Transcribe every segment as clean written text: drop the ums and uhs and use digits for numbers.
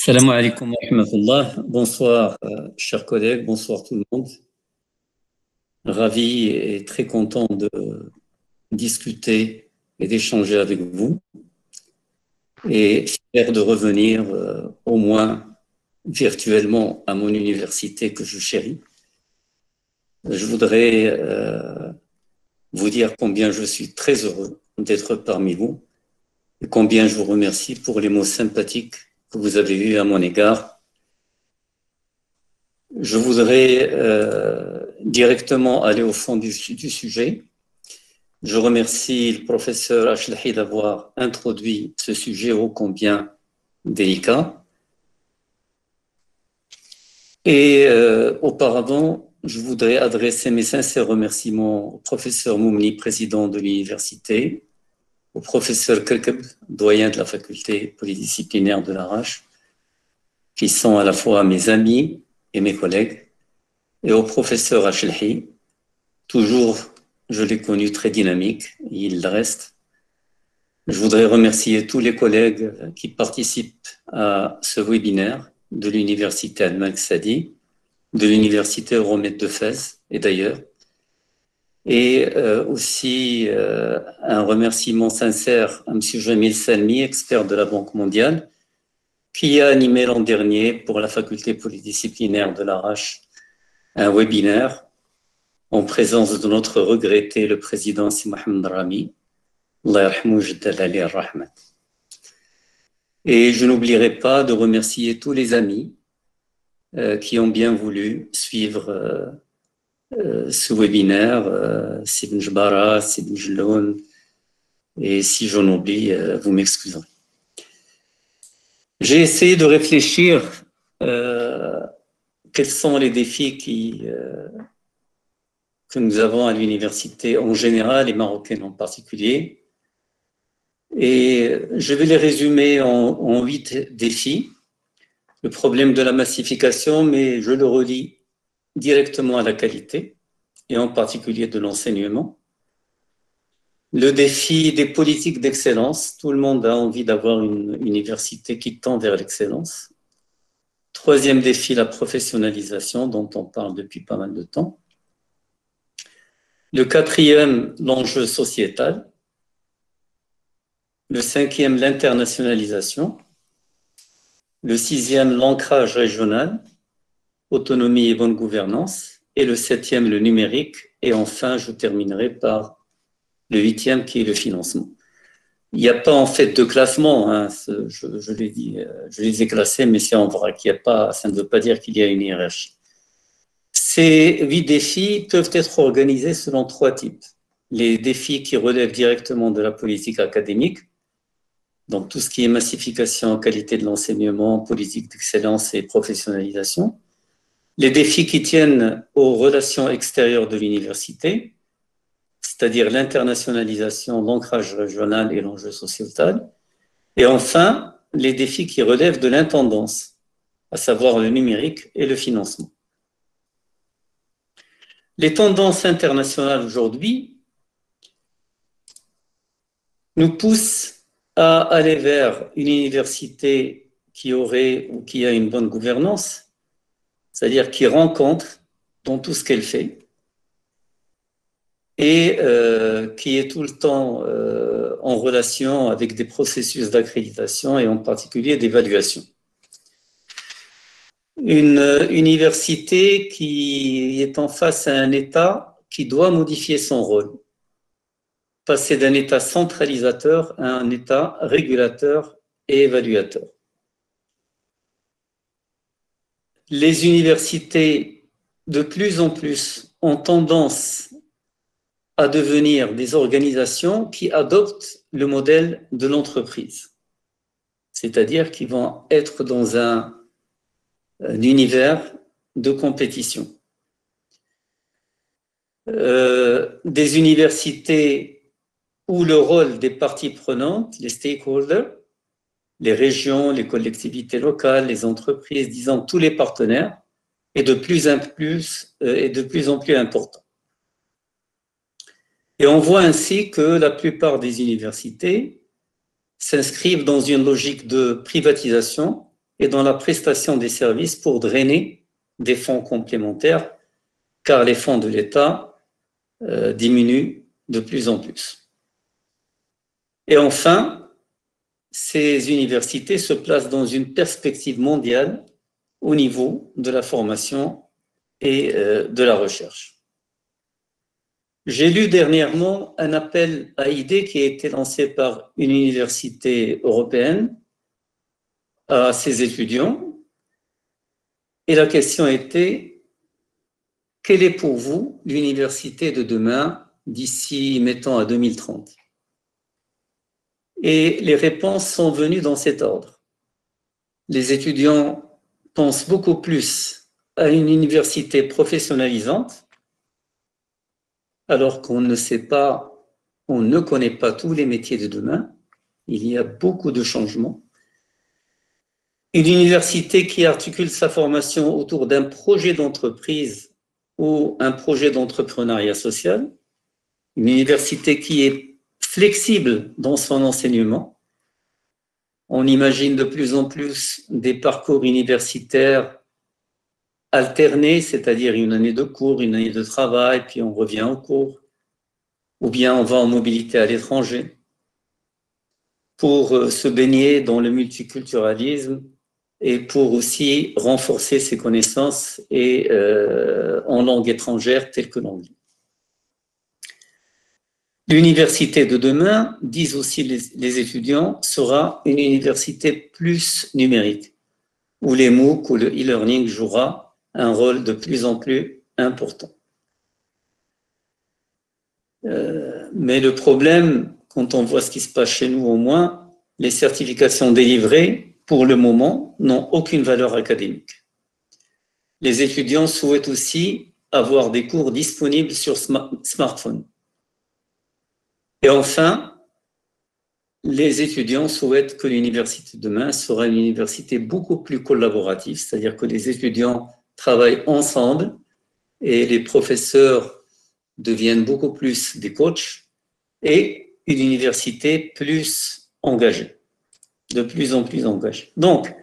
Salam alaikum wa rahmatullah. Bonsoir, chers collègues, bonsoir tout le monde. Ravi et très content de discuter et d'échanger avec vous et fier de revenir au moins virtuellement à mon université que je chéris. Je voudrais vous dire combien je suis très heureux d'être parmi vous et combien je vous remercie pour les mots sympathiques que vous avez eus à mon égard. Je voudrais directement aller au fond du sujet. Je remercie le professeur Ashlahi d'avoir introduit ce sujet ô combien délicat. Et auparavant, je voudrais adresser mes sincères remerciements au professeur Moumni, président de l'université, au professeur Kelkeb, doyen de la faculté polydisciplinaire de l'Arrache, qui sont à la fois mes amis et mes collègues, et au professeur Ashlahi, toujours, je l'ai connu très dynamique, il le reste. Je voudrais remercier tous les collègues qui participent à ce webinaire de l'université Al-Malik Sadi, de l'université Euromède de Fès et d'ailleurs. Et aussi un remerciement sincère à M. Jamil Salmi, expert de la Banque mondiale, qui a animé l'an dernier pour la faculté polydisciplinaire de l'Arrache un webinaire en présence de notre regretté, le président Si Mohamed Rami. Allah yarhamou jaddal ali ar-rahmat. Et je n'oublierai pas de remercier tous les amis qui ont bien voulu suivre ce webinaire, Sibn Jbara, Sibn Jloun, et si j'en oublie, vous m'excuserez. J'ai essayé de réfléchir quels sont les défis que nous avons à l'université en général et marocaine en particulier. Et je vais les résumer en 8 défis. Le problème de la massification, mais je le relie directement à la qualité, et en particulier de l'enseignement. Le défi des politiques d'excellence. Tout le monde a envie d'avoir une université qui tend vers l'excellence. Troisième défi, la professionnalisation, dont on parle depuis pas mal de temps. Le quatrième, l'enjeu sociétal. Le cinquième, l'internationalisation. Le sixième, l'ancrage régional, autonomie et bonne gouvernance. Et le septième, le numérique. Et enfin, je terminerai par le huitième, qui est le financement. Il n'y a pas en fait de classement, hein, je l'ai dit, je les ai classés, mais c'est en vrac. Ça ne veut pas dire qu'il y a une hiérarchie. Ces 8 défis peuvent être organisés selon 3 types. Les défis qui relèvent directement de la politique académique, donc tout ce qui est massification, qualité de l'enseignement, politique d'excellence et professionnalisation. Les défis qui tiennent aux relations extérieures de l'université, c'est-à-dire l'internationalisation, l'ancrage régional et l'enjeu sociétal. Et enfin, les défis qui relèvent de l'intendance, à savoir le numérique et le financement. Les tendances internationales aujourd'hui nous poussent à aller vers une université qui aurait ou qui a une bonne gouvernance, c'est-à-dire qui rencontre dans tout ce qu'elle fait et qui est tout le temps en relation avec des processus d'accréditation et en particulier d'évaluation. Une université qui est en face à un État qui doit modifier son rôle, passer d'un État centralisateur à un État régulateur et évaluateur. Les universités, de plus en plus, ont tendance à devenir des organisations qui adoptent le modèle de l'entreprise, c'est-à-dire qui vont être dans un univers de compétition. Des universités où le rôle des parties prenantes, les stakeholders, les régions, les collectivités locales, les entreprises, disons tous les partenaires, est de plus en plus important. Et on voit ainsi que la plupart des universités s'inscrivent dans une logique de privatisation et dans la prestation des services pour drainer des fonds complémentaires, car les fonds de l'État diminuent de plus en plus. Et enfin, ces universités se placent dans une perspective mondiale au niveau de la formation et de la recherche. J'ai lu dernièrement un appel à idées qui a été lancé par une université européenne à ses étudiants. Et la question était, quelle est pour vous l'université de demain d'ici, mettons, à 2030? Et les réponses sont venues dans cet ordre. Les étudiants pensent beaucoup plus à une université professionnalisante, alors qu'on ne sait pas, on ne connaît pas tous les métiers de demain. Il y a beaucoup de changements. Une université qui articule sa formation autour d'un projet d'entreprise ou un projet d'entrepreneuriat social. Une université qui est flexible dans son enseignement. On imagine de plus en plus des parcours universitaires alternés, c'est-à-dire une année de cours, une année de travail, puis on revient au cours, ou bien on va en mobilité à l'étranger pour se baigner dans le multiculturalisme et pour aussi renforcer ses connaissances et, en langue étrangère telle que l'anglais. L'université de demain, disent aussi les étudiants, sera une université plus numérique, où les MOOC ou le e-learning jouera un rôle de plus en plus important. Mais le problème, quand on voit ce qui se passe chez nous au moins, les certifications délivrées, pour le moment, n'ont aucune valeur académique. Les étudiants souhaitent aussi avoir des cours disponibles sur smartphone. Et enfin, les étudiants souhaitent que l'université de demain sera une université beaucoup plus collaborative, c'est-à-dire que les étudiants travaillent ensemble et les professeurs deviennent beaucoup plus des coachs et une université plus engagée, de plus en plus engagée. Donc,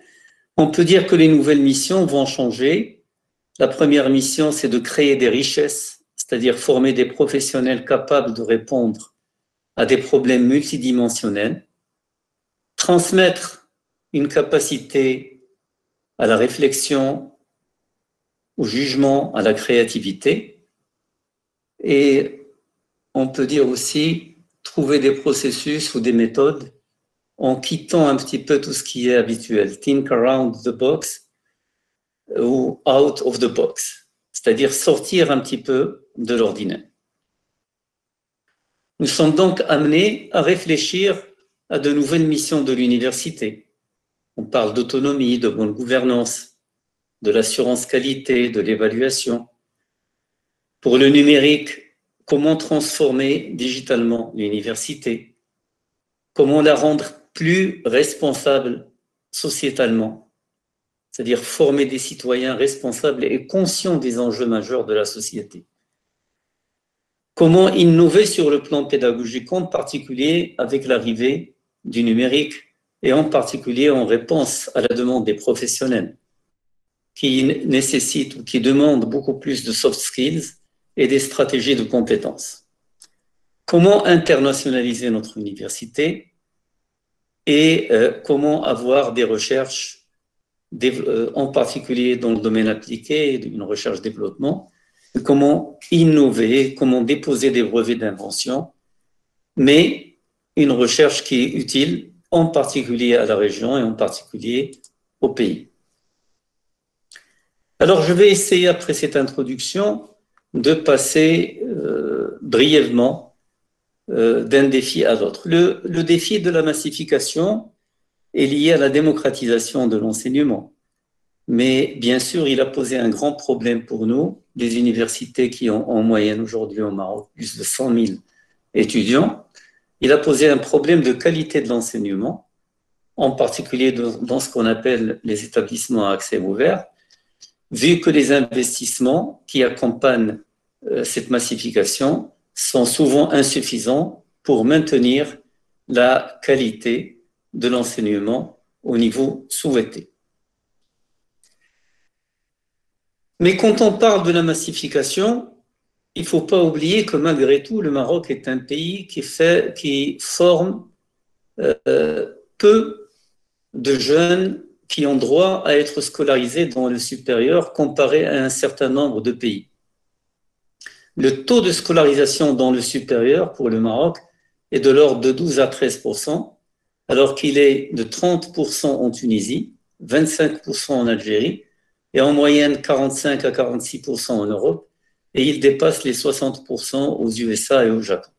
on peut dire que les nouvelles missions vont changer. La première mission, c'est de créer des richesses, c'est-à-dire former des professionnels capables de répondre à des problèmes multidimensionnels, transmettre une capacité à la réflexion, au jugement, à la créativité, et on peut dire aussi trouver des processus ou des méthodes en quittant un petit peu tout ce qui est habituel, think around the box ou out of the box, c'est-à-dire sortir un petit peu de l'ordinaire. Nous sommes donc amenés à réfléchir à de nouvelles missions de l'université. On parle d'autonomie, de bonne gouvernance, de l'assurance qualité, de l'évaluation. Pour le numérique, comment transformer digitalement l'université? Comment la rendre plus responsable sociétalement? C'est-à-dire former des citoyens responsables et conscients des enjeux majeurs de la société. Comment innover sur le plan pédagogique, en particulier avec l'arrivée du numérique et en particulier en réponse à la demande des professionnels qui nécessitent ou qui demandent beaucoup plus de soft skills et des stratégies de compétences. Comment internationaliser notre université et comment avoir des recherches, en particulier dans le domaine appliqué, une recherche-développement, comment innover, comment déposer des brevets d'invention, mais une recherche qui est utile, en particulier à la région et en particulier au pays. Alors, je vais essayer, après cette introduction, de passer brièvement d'un défi à l'autre. Le défi de la massification est lié à la démocratisation de l'enseignement. Mais bien sûr, il a posé un grand problème pour nous, les universités qui ont en moyenne aujourd'hui au Maroc plus de 100 000 étudiants. Il a posé un problème de qualité de l'enseignement, en particulier dans ce qu'on appelle les établissements à accès ouvert, vu que les investissements qui accompagnent cette massification sont souvent insuffisants pour maintenir la qualité de l'enseignement au niveau souhaité. Mais quand on parle de la massification, il ne faut pas oublier que malgré tout, le Maroc est un pays qui forme peu de jeunes qui ont droit à être scolarisés dans le supérieur comparé à un certain nombre de pays. Le taux de scolarisation dans le supérieur pour le Maroc est de l'ordre de 12 à 13%, alors qu'il est de 30% en Tunisie, 25% en Algérie, et en moyenne 45 à 46% en Europe, et il dépasse les 60% aux USA et au Japon.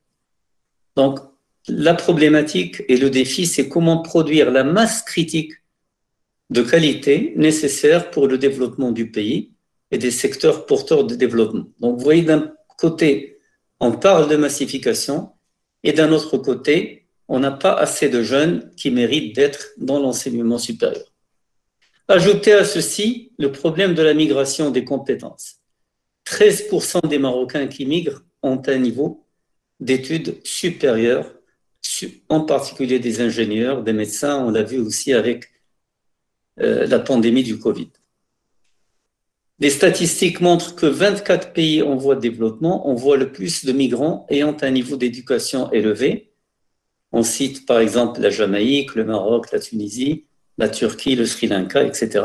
Donc, la problématique et le défi, c'est comment produire la masse critique de qualité nécessaire pour le développement du pays et des secteurs porteurs de développement. Donc, vous voyez, d'un côté, on parle de massification, et d'un autre côté, on n'a pas assez de jeunes qui méritent d'être dans l'enseignement supérieur. Ajoutez à ceci le problème de la migration des compétences. 13% des Marocains qui migrent ont un niveau d'études supérieures, en particulier des ingénieurs, des médecins, on l'a vu aussi avec la pandémie du Covid. Les statistiques montrent que 24 pays en voie de développement envoient le plus de migrants ayant un niveau d'éducation élevé. On cite par exemple la Jamaïque, le Maroc, la Tunisie, la Turquie, le Sri Lanka, etc.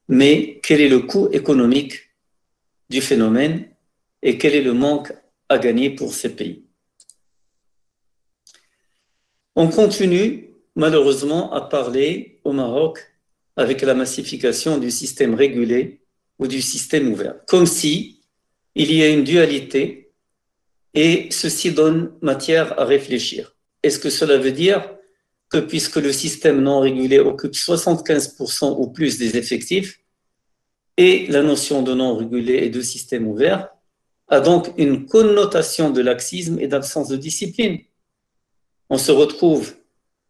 Mais quel est le coût économique du phénomène et quel est le manque à gagner pour ces pays? On continue malheureusement à parler au Maroc avec la massification du système régulé ou du système ouvert, comme si il y a une dualité et ceci donne matière à réfléchir. Est-ce que cela veut dire que puisque le système non régulé occupe 75% ou plus des effectifs et la notion de non régulé et de système ouvert a donc une connotation de laxisme et d'absence de discipline? On se retrouve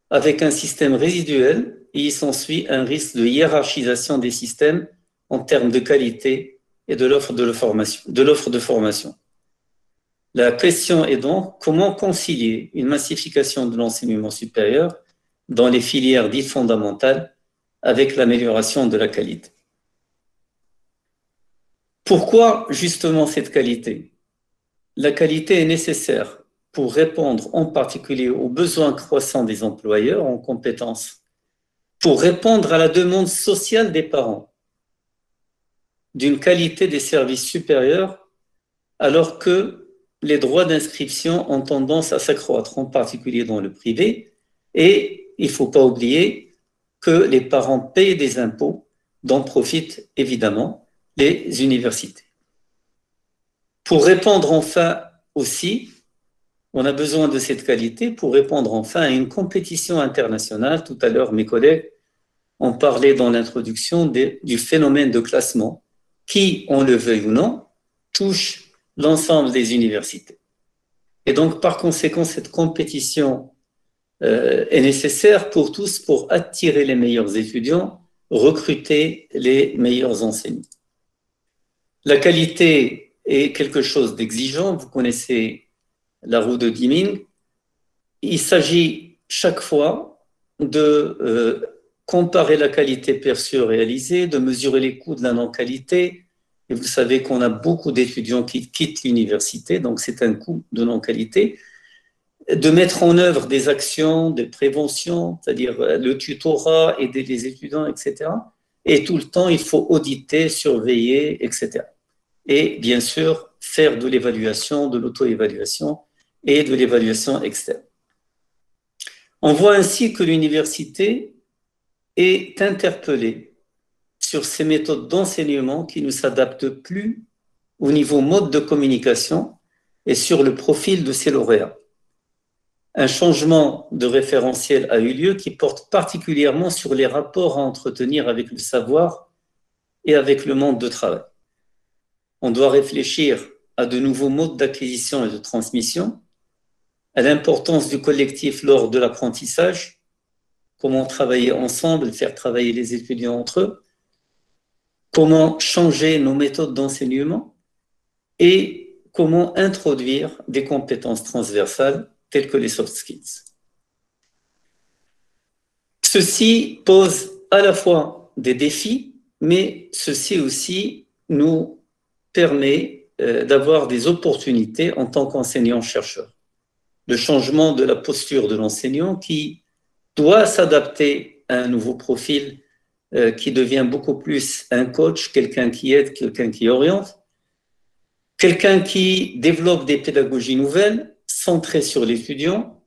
avec un système résiduel et il s'ensuit un risque de hiérarchisation des systèmes en termes de qualité et de l'offre de formation. La question est donc comment concilier une massification de l'enseignement supérieur dans les filières dites fondamentales avec l'amélioration de la qualité. Pourquoi justement cette qualité? La qualité est nécessaire pour répondre en particulier aux besoins croissants des employeurs en compétences, pour répondre à la demande sociale des parents d'une qualité des services supérieurs, alors que les droits d'inscription ont tendance à s'accroître, en particulier dans le privé, et il ne faut pas oublier que les parents payent des impôts dont profitent évidemment les universités. Pour répondre enfin aussi, on a besoin de cette qualité pour répondre enfin à une compétition internationale. Tout à l'heure, mes collègues ont parlé dans l'introduction du phénomène de classement qui, on le veuille ou non, touche l'ensemble des universités. Et donc, par conséquent, cette compétition est nécessaire pour tous pour attirer les meilleurs étudiants, recruter les meilleurs enseignants. La qualité est quelque chose d'exigeant. Vous connaissez la roue de Deming. Il s'agit chaque fois de comparer la qualité perçue réalisée, de mesurer les coûts de la non-qualité. Et vous savez qu'on a beaucoup d'étudiants qui quittent l'université, donc c'est un coût de non-qualité. De mettre en œuvre des actions de prévention, c'est-à-dire le tutorat, aider les étudiants, etc. Et tout le temps, il faut auditer, surveiller, etc. Et bien sûr, faire de l'évaluation, de l'auto-évaluation et de l'évaluation externe. On voit ainsi que l'université est interpellée sur ces méthodes d'enseignement qui ne s'adaptent plus au niveau mode de communication et sur le profil de ses lauréats. Un changement de référentiel a eu lieu qui porte particulièrement sur les rapports à entretenir avec le savoir et avec le monde de travail. On doit réfléchir à de nouveaux modes d'acquisition et de transmission, à l'importance du collectif lors de l'apprentissage, comment travailler ensemble, faire travailler les étudiants entre eux, comment changer nos méthodes d'enseignement et comment introduire des compétences transversales telles que les soft skills. Ceci pose à la fois des défis, mais ceci aussi nous permet d'avoir des opportunités en tant qu'enseignant-chercheur. Le changement de la posture de l'enseignant qui doit s'adapter à un nouveau profil qui devient beaucoup plus un coach, quelqu'un qui aide, quelqu'un qui oriente, quelqu'un qui développe des pédagogies nouvelles centrées sur l'étudiant,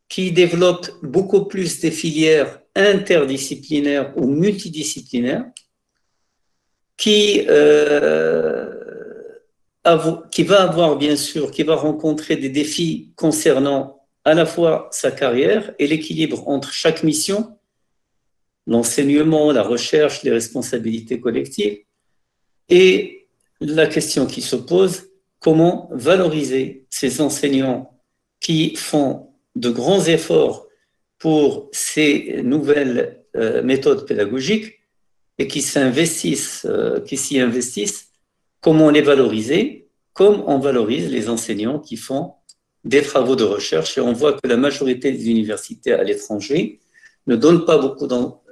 qui développe beaucoup plus des filières interdisciplinaires ou multidisciplinaires, qui va avoir, bien sûr, qui va rencontrer des défis concernant à la fois sa carrière et l'équilibre entre chaque mission, l'enseignement, la recherche, les responsabilités collectives, et la question qui se pose, comment valoriser ces enseignants qui font de grands efforts pour ces nouvelles méthodes pédagogiques et qui s'y investissent, comment les valoriser, comme on valorise les enseignants qui font des travaux de recherche. Et on voit que la majorité des universités à l'étranger ne donnent pas beaucoup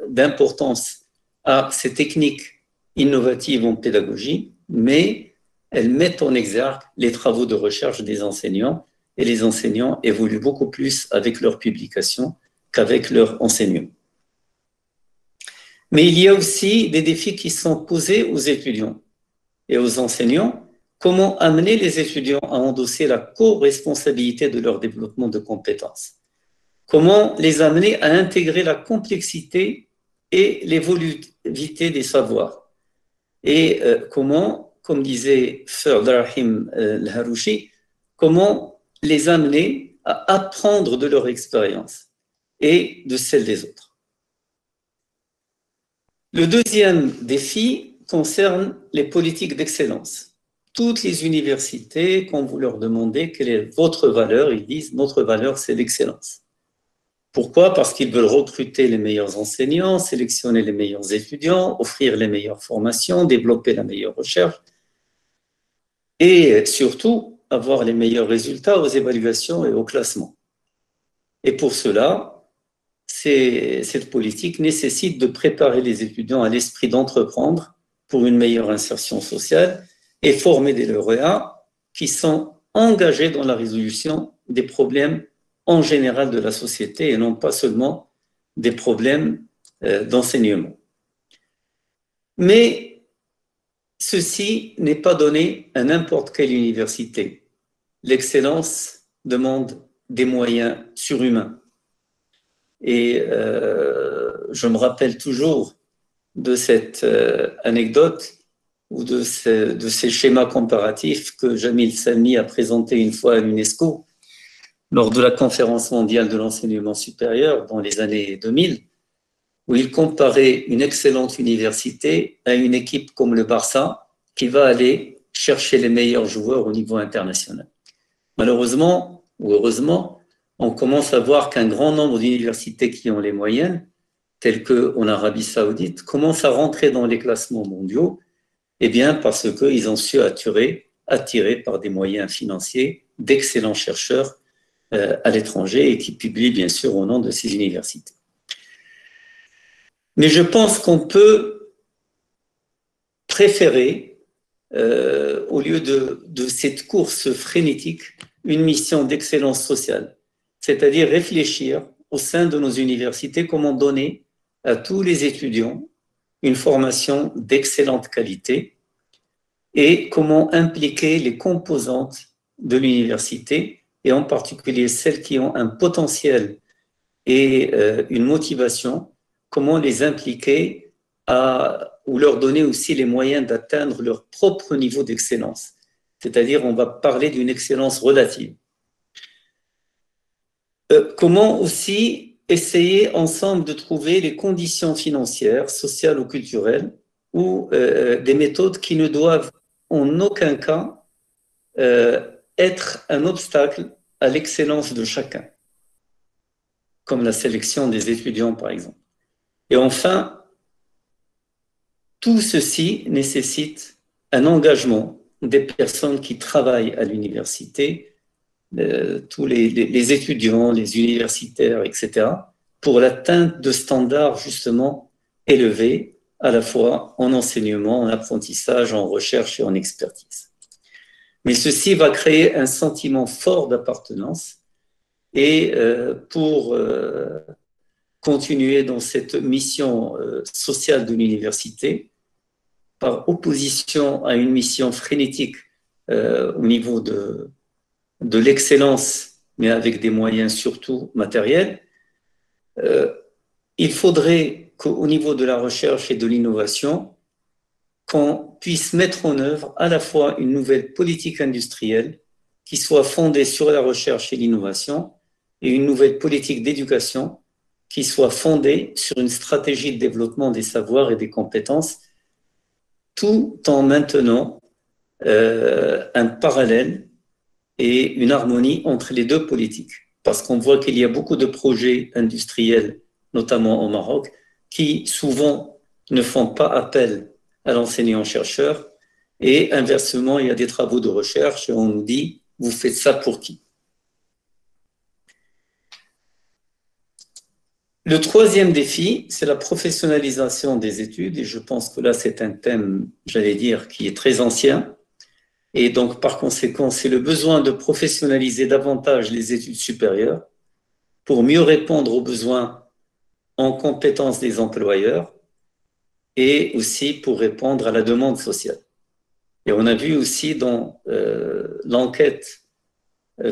d'importance à ces techniques innovatives en pédagogie, mais elles mettent en exergue les travaux de recherche des enseignants, et les enseignants évoluent beaucoup plus avec leurs publications qu'avec leur enseignement. Mais il y a aussi des défis qui sont posés aux étudiants et aux enseignants. Comment amener les étudiants à endosser la co-responsabilité de leur développement de compétences? Comment les amener à intégrer la complexité et l'évolutivité des savoirs? Et comment, comme disait Sir Darahim El-Harouchi, comment les amener à apprendre de leur expérience et de celle des autres? Le deuxième défi concerne les politiques d'excellence. Toutes les universités, quand vous leur demandez quelle est votre valeur, ils disent notre valeur, c'est l'excellence. Pourquoi? Parce qu'ils veulent recruter les meilleurs enseignants, sélectionner les meilleurs étudiants, offrir les meilleures formations, développer la meilleure recherche et surtout avoir les meilleurs résultats aux évaluations et au classement. Et pour cela, cette politique nécessite de préparer les étudiants à l'esprit d'entreprendre pour une meilleure insertion sociale et former des lauréats qui sont engagés dans la résolution des problèmes en général de la société et non pas seulement des problèmes d'enseignement. Mais ceci n'est pas donné à n'importe quelle université. L'excellence demande des moyens surhumains. Et je me rappelle toujours de cette anecdote ou de ces schémas comparatifs que Jamil Salmi a présenté une fois à l'UNESCO lors de la conférence mondiale de l'enseignement supérieur dans les années 2000, où il comparait une excellente université à une équipe comme le Barça qui va aller chercher les meilleurs joueurs au niveau international. Malheureusement ou heureusement, on commence à voir qu'un grand nombre d'universités qui ont les moyens, telles qu'en Arabie Saoudite, commencent à rentrer dans les classements mondiaux, eh bien parce qu'ils ont su attirer par des moyens financiers d'excellents chercheurs à l'étranger et qui publient bien sûr au nom de ces universités. Mais je pense qu'on peut préférer, au lieu de cette course frénétique, une mission d'excellence sociale, c'est-à-dire réfléchir au sein de nos universités comment donner à tous les étudiants une formation d'excellente qualité et comment impliquer les composantes de l'université et en particulier celles qui ont un potentiel et une motivation, comment les impliquer ou leur donner aussi les moyens d'atteindre leur propre niveau d'excellence. C'est-à-dire, on va parler d'une excellence relative. Comment aussi essayer ensemble de trouver les conditions financières, sociales ou culturelles ou des méthodes qui ne doivent en aucun cas être un obstacle à l'excellence de chacun, comme la sélection des étudiants, par exemple. Et enfin, tout ceci nécessite un engagement des personnes qui travaillent à l'université, tous les étudiants, les universitaires, etc., pour l'atteinte de standards justement élevés à la fois en enseignement, en apprentissage, en recherche et en expertise. Mais ceci va créer un sentiment fort d'appartenance et pour continuer dans cette mission sociale de l'université, par opposition à une mission frénétique au niveau de l'excellence, mais avec des moyens surtout matériels, il faudrait qu'au niveau de la recherche et de l'innovation, qu'on puisse mettre en œuvre à la fois une nouvelle politique industrielle qui soit fondée sur la recherche et l'innovation et une nouvelle politique d'éducation qui soit fondée sur une stratégie de développement des savoirs et des compétences, tout en maintenant un parallèle et une harmonie entre les deux politiques. Parce qu'on voit qu'il y a beaucoup de projets industriels, notamment au Maroc, qui souvent ne font pas appel à l'enseignant-chercheur, et inversement, il y a des travaux de recherche et on nous dit, vous faites ça pour qui? Le troisième défi, c'est la professionnalisation des études, et je pense que là, c'est un thème, j'allais dire, qui est très ancien, et donc, par conséquent, c'est le besoin de professionnaliser davantage les études supérieures pour mieux répondre aux besoins en compétences des employeurs et aussi pour répondre à la demande sociale. Et on a vu aussi dans l'enquête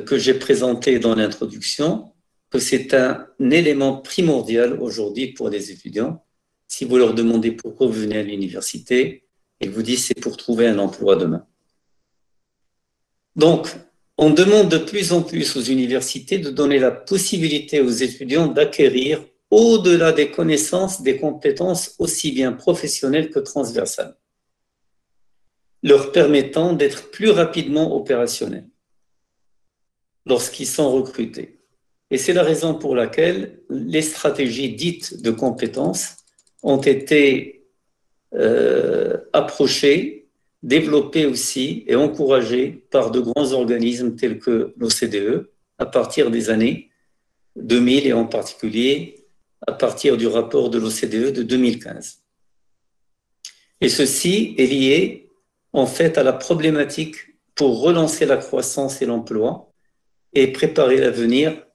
que j'ai présentée dans l'introduction que c'est un élément primordial aujourd'hui pour les étudiants. Si vous leur demandez pourquoi vous venez à l'université, ils vous disent c'est pour trouver un emploi demain. Donc, on demande de plus en plus aux universités de donner la possibilité aux étudiants d'acquérir au-delà des connaissances, des compétences aussi bien professionnelles que transversales, leur permettant d'être plus rapidement opérationnels lorsqu'ils sont recrutés. Et c'est la raison pour laquelle les stratégies dites de compétences ont été approchées, développées aussi et encouragées par de grands organismes tels que l'OCDE à partir des années 2000 et en particulier à partir du rapport de l'OCDE de 2015. Et ceci est lié en fait à la problématique pour relancer la croissance et l'emploi et préparer l'avenir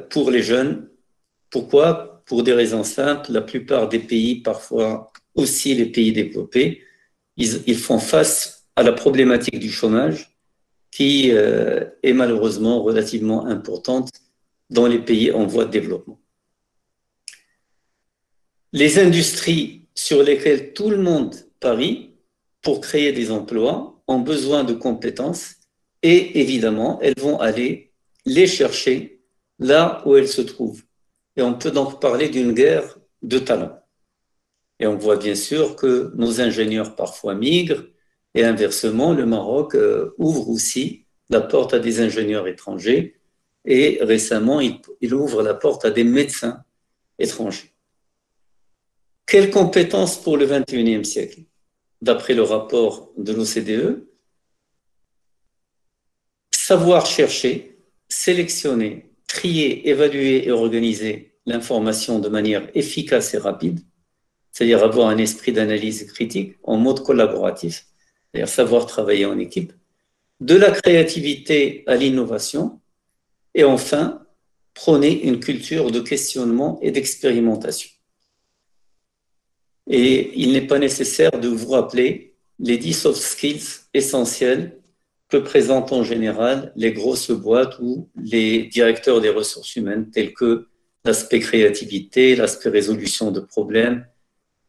pour les jeunes. Pourquoi? Pour des raisons simples. La plupart des pays, parfois aussi les pays développés, ils font face à la problématique du chômage qui est malheureusement relativement importante dans les pays en voie de développement. Les industries sur lesquelles tout le monde parie pour créer des emplois ont besoin de compétences et évidemment, elles vont aller les chercher là où elles se trouvent. Et on peut donc parler d'une guerre de talents. Et on voit bien sûr que nos ingénieurs parfois migrent et inversement, le Maroc ouvre aussi la porte à des ingénieurs étrangers et récemment, il ouvre la porte à des médecins étrangers. Quelles compétences pour le XXIe siècle? D'après le rapport de l'OCDE, savoir chercher, sélectionner, trier, évaluer et organiser l'information de manière efficace et rapide, c'est-à-dire avoir un esprit d'analyse critique en mode collaboratif, c'est-à-dire savoir travailler en équipe, de la créativité à l'innovation, et enfin, prôner une culture de questionnement et d'expérimentation. Et il n'est pas nécessaire de vous rappeler les 10 soft skills essentiels que présentent en général les grosses boîtes ou les directeurs des ressources humaines, tels que l'aspect créativité, l'aspect résolution de problèmes,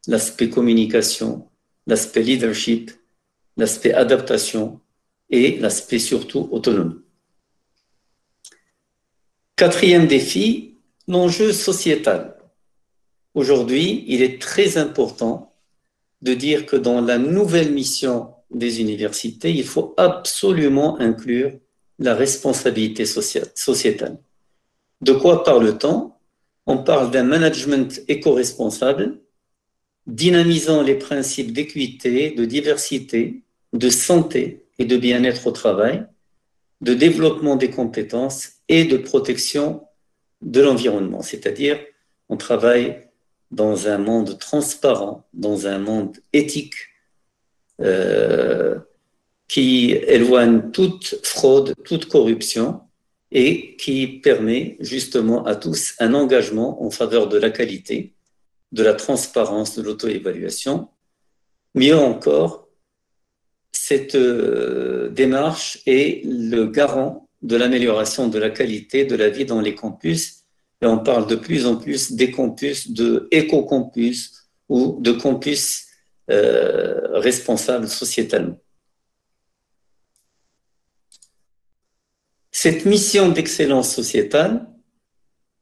l'aspect communication, l'aspect leadership, l'aspect adaptation et l'aspect surtout autonomie. Quatrième défi, l'enjeu sociétal. Aujourd'hui, il est très important de dire que dans la nouvelle mission des universités, il faut absolument inclure la responsabilité sociétale. De quoi parle-t-on? On parle d'un management éco-responsable, dynamisant les principes d'équité, de diversité, de santé et de bien-être au travail, de développement des compétences et de protection de l'environnement. C'est-à-dire, on travaille dans un monde transparent, dans un monde éthique, qui éloigne toute fraude, toute corruption et qui permet justement à tous un engagement en faveur de la qualité, de la transparence, de l'auto-évaluation. Mieux encore, cette démarche est le garant de l'amélioration de la qualité de la vie dans les campus. Et on parle de plus en plus des campus, de éco-campus ou de campus responsables sociétalement. Cette mission d'excellence sociétale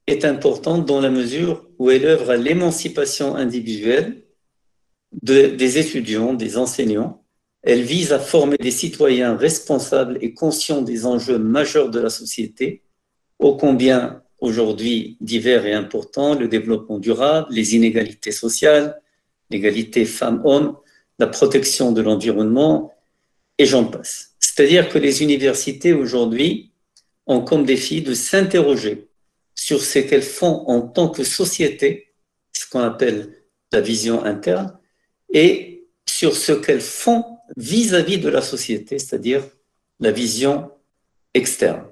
est importante dans la mesure où elle œuvre à l'émancipation individuelle des étudiants, des enseignants. Elle vise à former des citoyens responsables et conscients des enjeux majeurs de la société, ô combien aujourd'hui divers et importants, le développement durable, les inégalités sociales, l'égalité femmes-hommes, la protection de l'environnement, et j'en passe. C'est-à-dire que les universités aujourd'hui ont comme défi de s'interroger sur ce qu'elles font en tant que société, ce qu'on appelle la vision interne, et sur ce qu'elles font vis-à-vis de la société, c'est-à-dire la vision externe.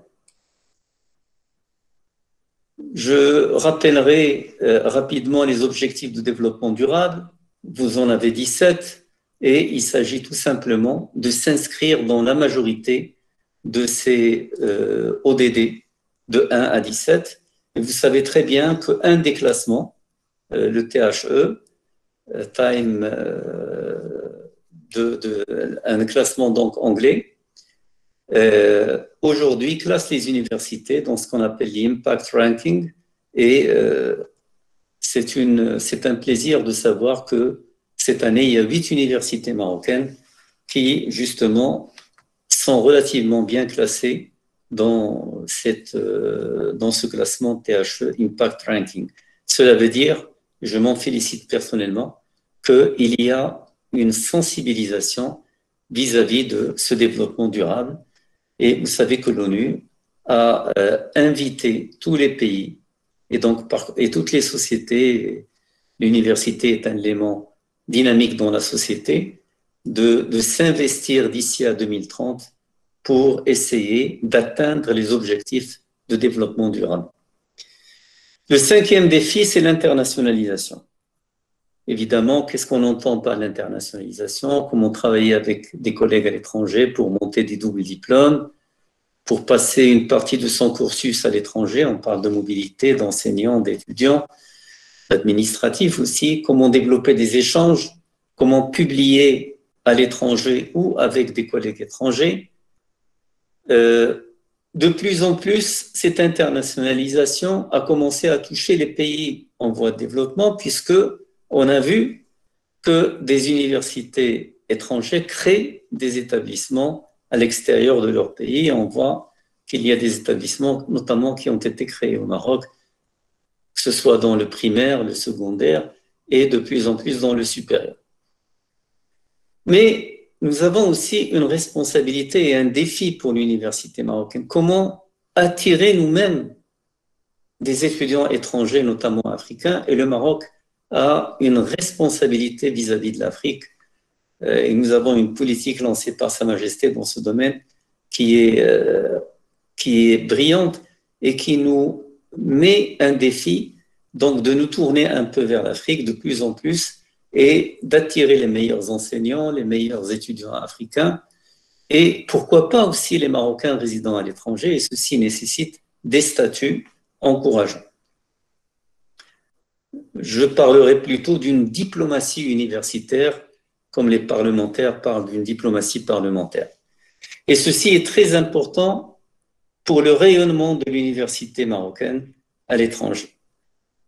Je rappellerai rapidement les objectifs de développement durable. Vous en avez 17, et il s'agit tout simplement de s'inscrire dans la majorité de ces ODD de 1 à 17. Et vous savez très bien qu'un des classements, le THE, un classement donc anglais, aujourd'hui classe les universités dans ce qu'on appelle l'Impact Ranking, et c'est un plaisir de savoir que cette année, il y a 8 universités marocaines qui, justement, sont relativement bien classées dans ce classement THE Impact Ranking. Cela veut dire, je m'en félicite personnellement, qu'il y a une sensibilisation vis-à-vis de ce développement durable. Et vous savez que l'ONU a invité tous les pays et toutes les sociétés, l'université est un élément dynamique dans la société, de s'investir d'ici à 2030 pour essayer d'atteindre les objectifs de développement durable. Le 5e défi, c'est l'internationalisation. Évidemment, qu'est-ce qu'on entend par l'internationalisation? Comment travailler avec des collègues à l'étranger pour monter des doubles diplômes, pour passer une partie de son cursus à l'étranger. On parle de mobilité, d'enseignants, d'étudiants, d'administratifs aussi. Comment développer des échanges, comment publier à l'étranger ou avec des collègues étrangers. De plus en plus, cette internationalisation a commencé à toucher les pays en voie de développement, puisque on a vu que des universités étrangères créent des établissements à l'extérieur de leur pays. On voit qu'il y a des établissements, notamment, qui ont été créés au Maroc, que ce soit dans le primaire, le secondaire et de plus en plus dans le supérieur. Mais nous avons aussi une responsabilité et un défi pour l'université marocaine. Comment attirer nous-mêmes des étudiants étrangers, notamment africains, et le Maroc a une responsabilité vis-à-vis de l'Afrique. Et nous avons une politique lancée par Sa Majesté dans ce domaine qui est brillante et qui nous met un défi, donc de nous tourner un peu vers l'Afrique de plus en plus et d'attirer les meilleurs enseignants, les meilleurs étudiants africains et pourquoi pas aussi les Marocains résidant à l'étranger, et ceci nécessite des statuts encourageants. Je parlerai plutôt d'une diplomatie universitaire, comme les parlementaires parlent d'une diplomatie parlementaire. Et ceci est très important pour le rayonnement de l'université marocaine à l'étranger.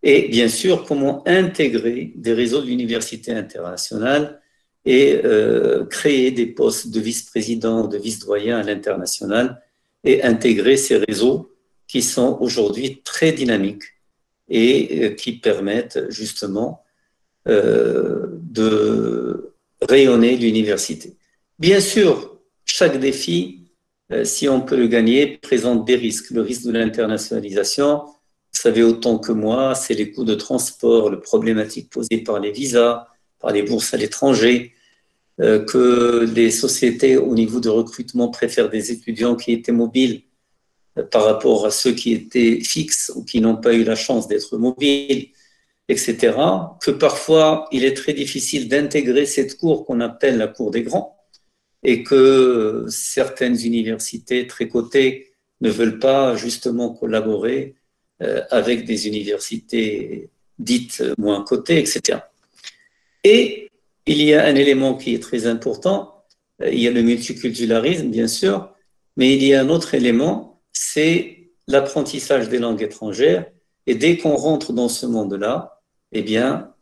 Et bien sûr, comment intégrer des réseaux d'universités internationales et créer des postes de vice-président, de vice-doyen à l'international et intégrer ces réseaux qui sont aujourd'hui très dynamiques et qui permettent justement de rayonner l'université. Bien sûr, chaque défi, si on peut le gagner, présente des risques. Le risque de l'internationalisation, savez autant que moi, c'est les coûts de transport, les problématiques posées par les visas, par les bourses à l'étranger, que les sociétés au niveau de recrutement préfèrent des étudiants qui étaient mobiles par rapport à ceux qui étaient fixes ou qui n'ont pas eu la chance d'être mobiles, etc., que parfois il est très difficile d'intégrer cette cour qu'on appelle la cour des grands et que certaines universités très cotées ne veulent pas justement collaborer avec des universités dites moins cotées, etc. Et il y a un élément qui est très important, il y a le multiculturalisme, bien sûr, mais il y a un autre élément, c'est l'apprentissage des langues étrangères. Et dès qu'on rentre dans ce monde-là, eh bien,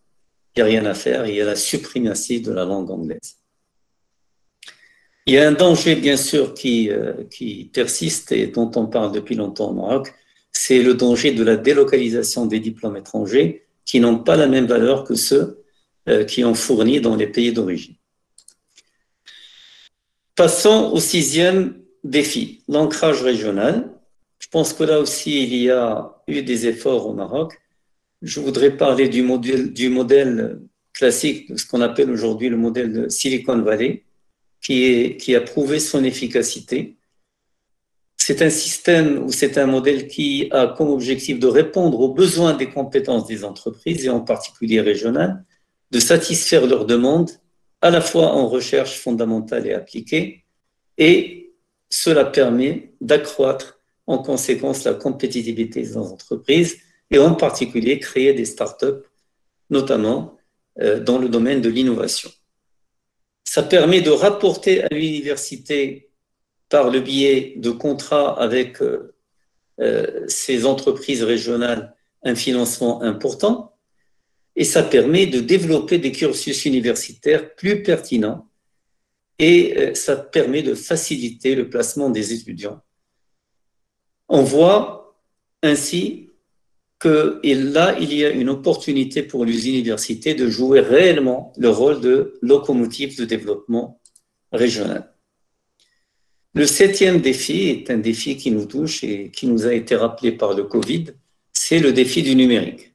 il n'y a rien à faire, il y a la suprématie de la langue anglaise. Il y a un danger, bien sûr, qui persiste et dont on parle depuis longtemps au Maroc, c'est le danger de la délocalisation des diplômes étrangers qui n'ont pas la même valeur que ceux qui ont fourni dans les pays d'origine. Passons au 6e défi, l'ancrage régional. Je pense que là aussi, il y a eu des efforts au Maroc. Je voudrais parler du modèle classique, de ce qu'on appelle aujourd'hui le modèle de Silicon Valley, qui a prouvé son efficacité. C'est un système ou c'est un modèle qui a comme objectif de répondre aux besoins des compétences des entreprises et en particulier régionales, de satisfaire leurs demandes à la fois en recherche fondamentale et appliquée, et cela permet d'accroître en conséquence la compétitivité des entreprises et en particulier créer des startups, notamment dans le domaine de l'innovation. Ça permet de rapporter à l'université par le biais de contrats avec ces entreprises régionales un financement important et ça permet de développer des cursus universitaires plus pertinents et ça permet de faciliter le placement des étudiants. On voit ainsi que là, il y a une opportunité pour les universités de jouer réellement le rôle de locomotive de développement régional. Le 7e défi est un défi qui nous touche et qui nous a été rappelé par le Covid, c'est le défi du numérique.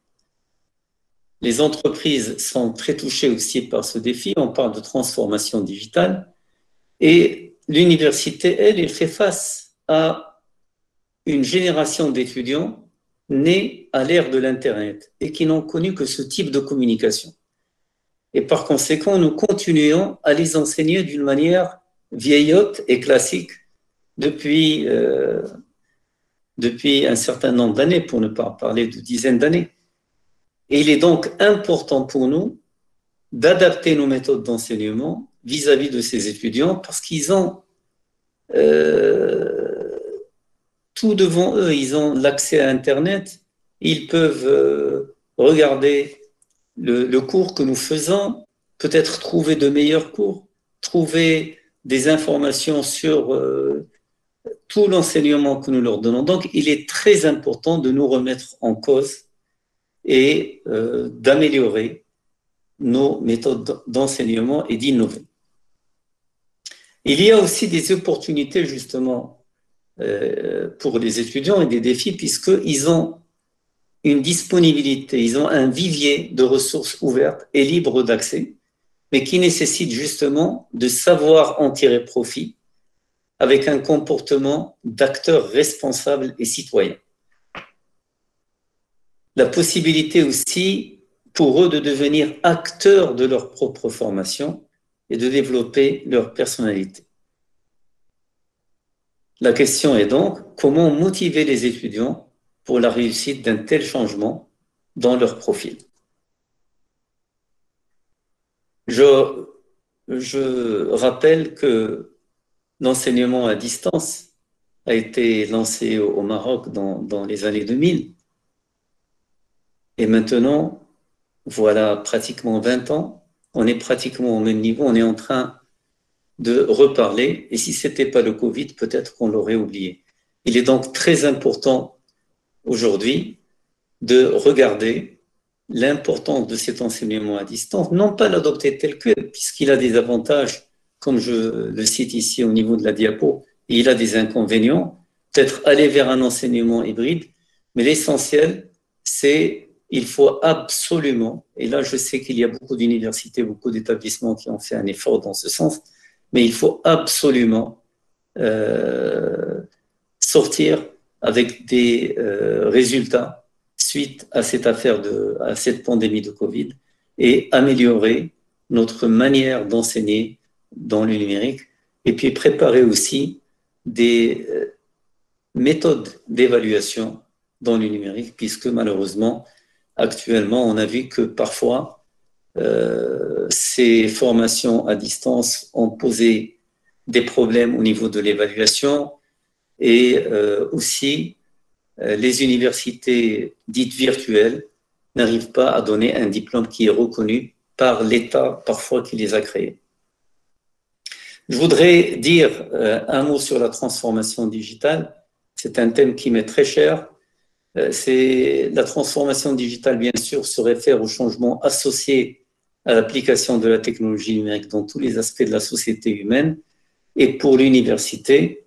Les entreprises sont très touchées aussi par ce défi. On parle de transformation digitale et l'université, elle fait face à une génération d'étudiants nés à l'ère de l'Internet et qui n'ont connu que ce type de communication. Et par conséquent, nous continuons à les enseigner d'une manière vieillotte et classique depuis un certain nombre d'années, pour ne pas parler de dizaines d'années. Et il est donc important pour nous d'adapter nos méthodes d'enseignement vis-à-vis de ces étudiants parce qu'ils ont tout devant eux, ils ont l'accès à Internet, ils peuvent regarder le cours que nous faisons, peut-être trouver de meilleurs cours, trouver des informations sur tout l'enseignement que nous leur donnons. Donc, il est très important de nous remettre en cause et d'améliorer nos méthodes d'enseignement et d'innover. Il y a aussi des opportunités justement pour les étudiants et des défis puisqu'ils ont une disponibilité, ils ont un vivier de ressources ouvertes et libres d'accès, mais qui nécessite justement de savoir en tirer profit avec un comportement d'acteur responsable et citoyen. La possibilité aussi pour eux de devenir acteurs de leur propre formation et de développer leur personnalité. La question est donc, comment motiver les étudiants pour la réussite d'un tel changement dans leur profil? Je rappelle que l'enseignement à distance a été lancé au Maroc dans les années 2000. Et maintenant, voilà pratiquement 20 ans, on est pratiquement au même niveau, on est en train de reparler. Et si ce n'était pas le Covid, peut-être qu'on l'aurait oublié. Il est donc très important aujourd'hui de regarder l'importance de cet enseignement à distance, non pas l'adopter tel quel, puisqu'il a des avantages, comme je le cite ici au niveau de la diapo, et il a des inconvénients, peut-être aller vers un enseignement hybride, mais l'essentiel, c'est il faut absolument, et là je sais qu'il y a beaucoup d'universités, beaucoup d'établissements qui ont fait un effort dans ce sens, mais il faut absolument sortir avec des résultats suite à cette affaire à cette pandémie de Covid et améliorer notre manière d'enseigner dans le numérique et puis préparer aussi des méthodes d'évaluation dans le numérique puisque malheureusement, actuellement, on a vu que parfois, ces formations à distance ont posé des problèmes au niveau de l'évaluation et aussi les universités dites virtuelles n'arrivent pas à donner un diplôme qui est reconnu par l'État parfois qui les a créés. Je voudrais dire un mot sur la transformation digitale. C'est un thème qui m'est très cher. C'est la transformation digitale, bien sûr, se réfère au changement associé à l'application de la technologie numérique dans tous les aspects de la société humaine. Et pour l'université,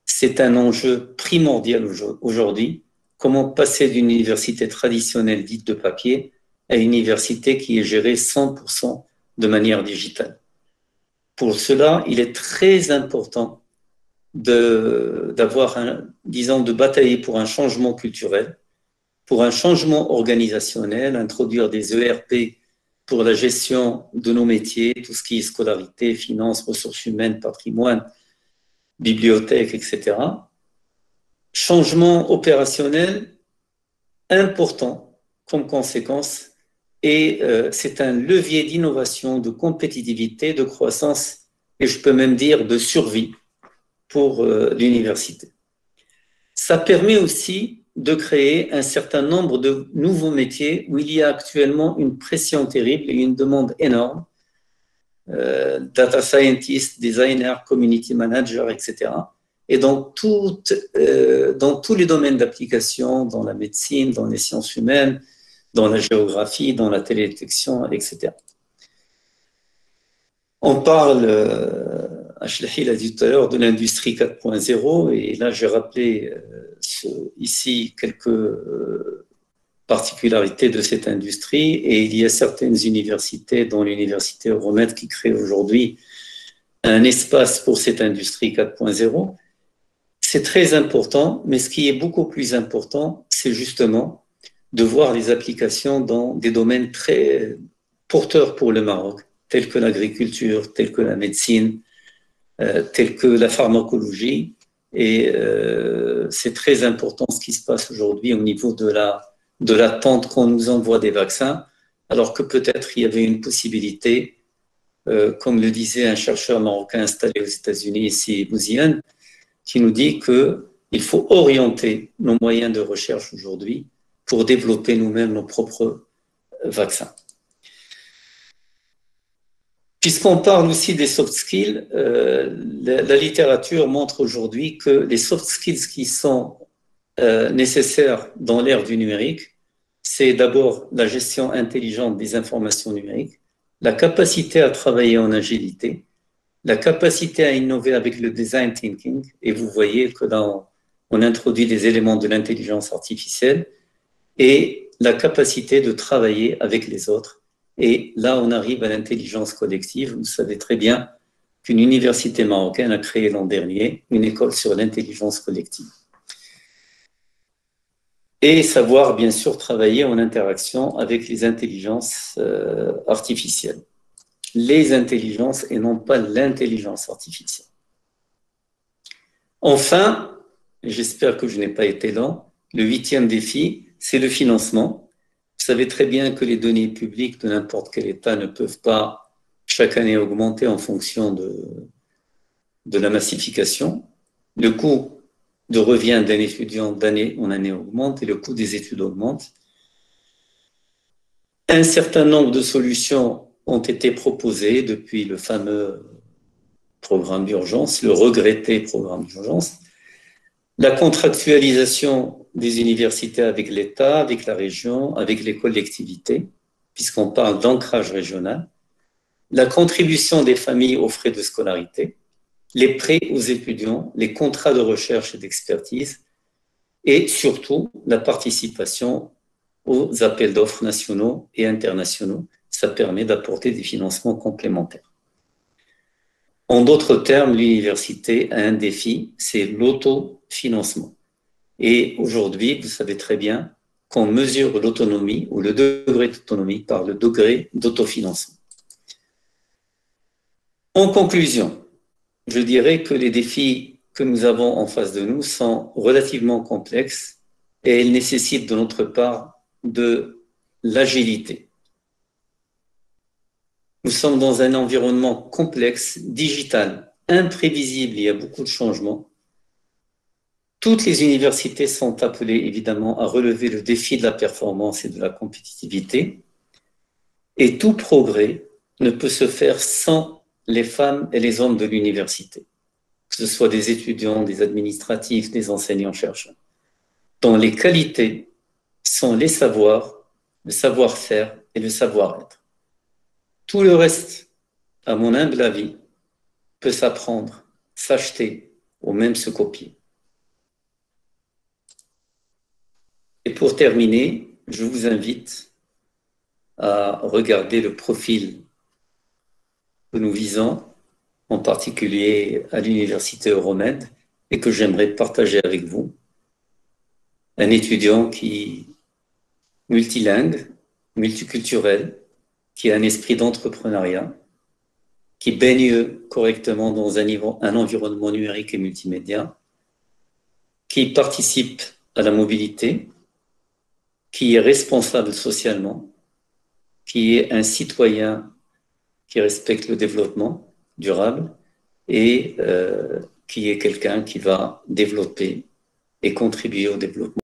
c'est un enjeu primordial aujourd'hui. Comment passer d'une université traditionnelle dite de papier à une université qui est gérée 100% de manière digitale. Pour cela, il est très important de batailler pour un changement culturel, pour un changement organisationnel, introduire des ERP pour la gestion de nos métiers, tout ce qui est scolarité, finances, ressources humaines, patrimoine, bibliothèque, etc. Changement opérationnel important comme conséquence et c'est un levier d'innovation, de compétitivité, de croissance et je peux même dire de survie pour l'université. Ça permet aussi de créer un certain nombre de nouveaux métiers où il y a actuellement une pression terrible et une demande énorme. Data scientist, designer, community manager, etc. Et dans tous les domaines d'application, dans la médecine, dans les sciences humaines, dans la géographie, dans la télédétection, etc. On parle, Ashlahi l'a dit tout à l'heure, de l'industrie 4.0 et là j'ai rappelé ici quelques particularités de cette industrie et il y a certaines universités, dont l'université Euromède qui crée aujourd'hui un espace pour cette industrie 4.0. C'est très important, mais ce qui est beaucoup plus important, c'est justement de voir les applications dans des domaines très porteurs pour le Maroc, tels que l'agriculture, tels que la médecine, tels que la pharmacologie. Et c'est très important ce qui se passe aujourd'hui au niveau de l'attente qu'on nous envoie des vaccins, alors que peut-être il y avait une possibilité, comme le disait un chercheur marocain installé aux États-Unis, ici, Bouziane, qui nous dit qu'il faut orienter nos moyens de recherche aujourd'hui pour développer nous-mêmes nos propres vaccins. Puisqu'on parle aussi des soft skills, la littérature montre aujourd'hui que les soft skills qui sont nécessaires dans l'ère du numérique, c'est d'abord la gestion intelligente des informations numériques, la capacité à travailler en agilité, la capacité à innover avec le design thinking, et vous voyez que là, on introduit des éléments de l'intelligence artificielle, et la capacité de travailler avec les autres. Et là, on arrive à l'intelligence collective. Vous savez très bien qu'une université marocaine a créé l'an dernier une école sur l'intelligence collective. Et savoir, bien sûr, travailler en interaction avec les intelligences artificielles. Les intelligences et non pas l'intelligence artificielle. Enfin, j'espère que je n'ai pas été lent, le 8e défi, c'est le financement. Vous savez très bien que les données publiques de n'importe quel État ne peuvent pas chaque année augmenter en fonction de la massification. Le coût de revient d'un étudiant d'année en année augmente et le coût des études augmente. Un certain nombre de solutions ont été proposées depuis le fameux programme d'urgence, le regretté programme d'urgence. La contractualisation des universités avec l'État, avec la région, avec les collectivités, puisqu'on parle d'ancrage régional, la contribution des familles aux frais de scolarité, les prêts aux étudiants, les contrats de recherche et d'expertise, et surtout la participation aux appels d'offres nationaux et internationaux. Ça permet d'apporter des financements complémentaires. En d'autres termes, l'université a un défi, c'est l'autofinancement. Et aujourd'hui, vous savez très bien qu'on mesure l'autonomie ou le degré d'autonomie par le degré d'autofinancement. En conclusion, je dirais que les défis que nous avons en face de nous sont relativement complexes et ils nécessitent de notre part de l'agilité. Nous sommes dans un environnement complexe, digital, imprévisible, il y a beaucoup de changements. Toutes les universités sont appelées évidemment à relever le défi de la performance et de la compétitivité. Et tout progrès ne peut se faire sans les femmes et les hommes de l'université, que ce soit des étudiants, des administratifs, des enseignants-chercheurs, dont les qualités sont les savoirs, le savoir-faire et le savoir-être. Tout le reste, à mon humble avis, peut s'apprendre, s'acheter ou même se copier. Et pour terminer, je vous invite à regarder le profil que nous visons, en particulier à l'Université Euromède, et que j'aimerais partager avec vous. Un étudiant qui multilingue, multiculturel, qui a un esprit d'entrepreneuriat, qui baigne correctement dans un environnement numérique et multimédia, qui participe à la mobilité, qui est responsable socialement, qui est un citoyen qui respecte le développement durable et qui est quelqu'un qui va développer et contribuer au développement.